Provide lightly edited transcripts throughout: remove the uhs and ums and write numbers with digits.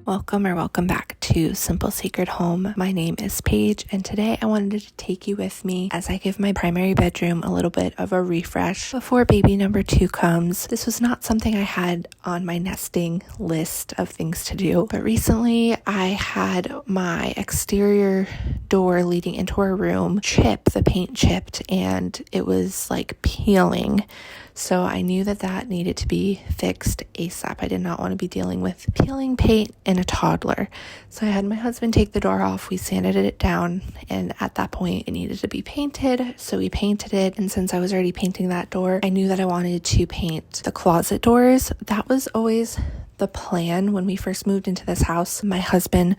Welcome back to Simple Sacred Home. My name is Paige, and today I wanted to take you with me as I give my primary bedroom a little bit of a refresh before baby number 2 comes. This was not something I had on my nesting list of things to do, but recently I had my exterior door leading into our room the paint chipped, and it was like peeling. So I knew that needed to be fixed ASAP. I did not want to be dealing with peeling paint and a toddler. So I had my husband take the door off. We sanded it down, and at that point it needed to be painted. So we painted it, and since I was already painting that door, I knew that I wanted to paint the closet doors. That was always the plan when we first moved into this house. My husband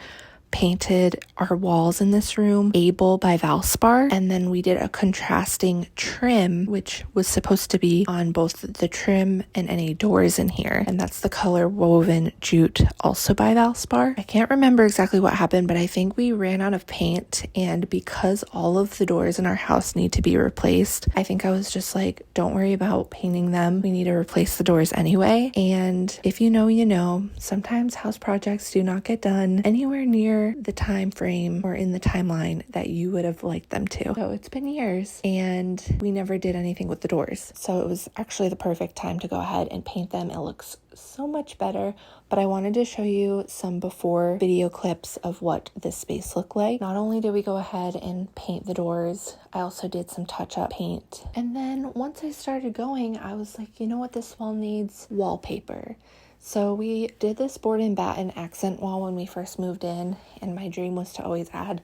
painted our walls in this room Able by Valspar, and then we did a contrasting trim which was supposed to be on both the trim and any doors in here, and that's the color Woven Jute, also by Valspar. I can't remember exactly what happened, but I think we ran out of paint, and because all of the doors in our house need to be replaced, I think I was just like, don't worry about painting them, we need to replace the doors anyway. And if you know, you know, sometimes house projects do not get done anywhere near the time frame or in the timeline that you would have liked them to. So it's been years and we never did anything with the doors. So it was actually the perfect time to go ahead and paint them. It looks so much better, but I wanted to show you some before video clips of what this space looked like. Not only did we go ahead and paint the doors, I also did some touch-up paint. And then once I started going, I was like, you know what, this wall needs wallpaper. So we did this board and batten accent wall when we first moved in, and my dream was to always add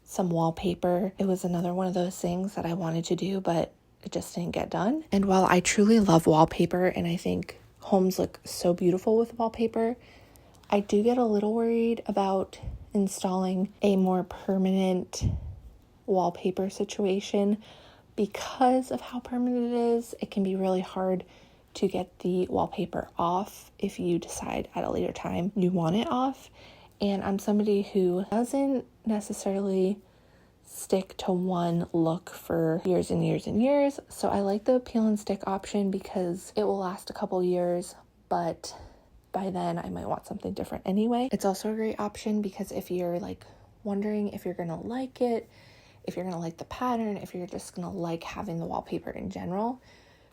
some wallpaper. It was another one of those things that I wanted to do, but it just didn't get done. And while I truly love wallpaper, and I think homes look so beautiful with wallpaper, I do get a little worried about installing a more permanent wallpaper situation. Because of how permanent it is, it can be really hard to get the wallpaper off if you decide at a later time you want it off. And I'm somebody who doesn't necessarily stick to one look for years and years and years. So I like the peel and stick option because it will last a couple years, but by then I might want something different anyway. It's also a great option because if you're like wondering if you're gonna like it, if you're gonna like the pattern, if you're just gonna like having the wallpaper in general,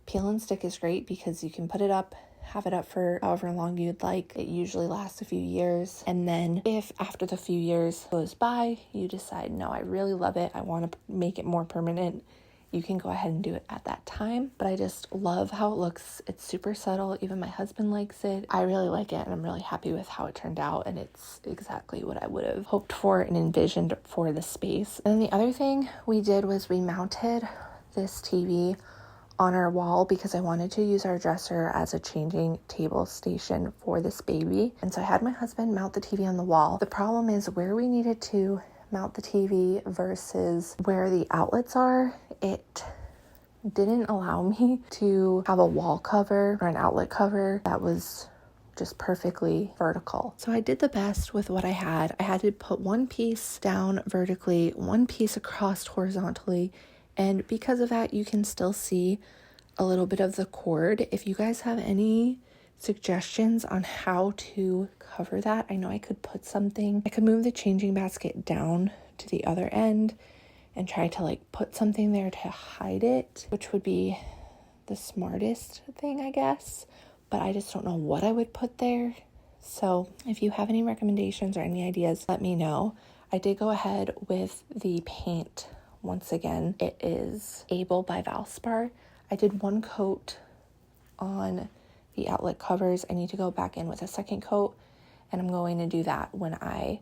peel and stick is great because you can put it up, have it up for however long you'd like. It usually lasts a few years. And then if after the few years goes by, you decide, no, I really love it, I want to make it more permanent, you can go ahead and do it at that time. But I just love how it looks. It's super subtle. Even my husband likes it. I really like it, and I'm really happy with how it turned out. And it's exactly what I would have hoped for and envisioned for the space. And then the other thing we did was we mounted this TV on our wall because I wanted to use our dresser as a changing table station for this baby. And so I had my husband mount the TV on the wall. The problem is where we needed to mount the TV versus where the outlets are, it didn't allow me to have a wall cover or an outlet cover that was just perfectly vertical. So I did the best with what I had. I had to put one piece down vertically, one piece across horizontally, and because of that, you can still see a little bit of the cord. If you guys have any suggestions on how to cover that, I know I could put something. I could move the changing basket down to the other end and try to like put something there to hide it, which would be the smartest thing, I guess. But I just don't know what I would put there. So if you have any recommendations or any ideas, let me know. I did go ahead with the paint. Once again, it is Able by Valspar. I did one coat on the outlet covers. I need to go back in with a second coat, and I'm going to do that when I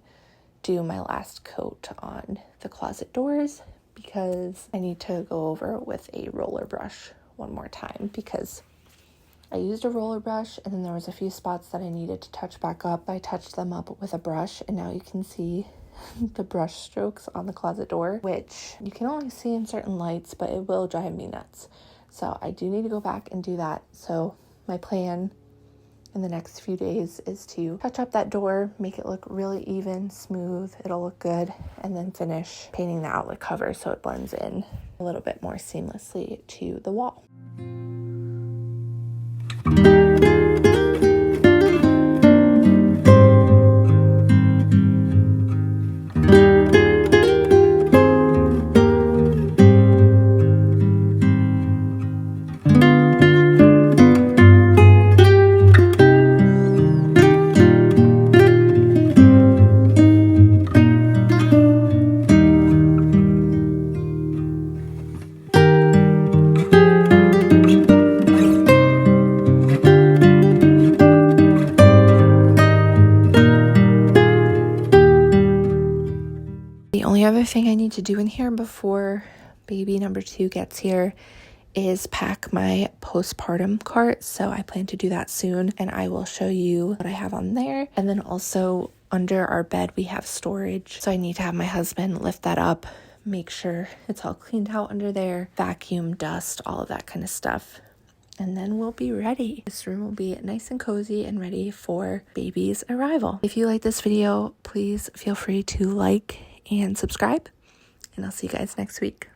do my last coat on the closet doors because I need to go over with a roller brush one more time because I used a roller brush and then there was a few spots that I needed to touch back up. I touched them up with a brush, and now you can see the brush strokes on the closet door, which you can only see in certain lights, but it will drive me nuts. So I do need to go back and do that. So my plan in the next few days is to touch up that door, make it look really even, smooth, it'll look good, and then finish painting the outlet cover so it blends in a little bit more seamlessly to the wall. only other thing I need to do in here before baby number 2 gets here is pack my postpartum cart. So I plan to do that soon, and I will show you what I have on there. And then also under our bed, we have storage. So I need to have my husband lift that up, make sure it's all cleaned out under there, vacuum, dust, all of that kind of stuff. And then we'll be ready. This room will be nice and cozy and ready for baby's arrival. If you like this video, please feel free to like and subscribe, and I'll see you guys next week.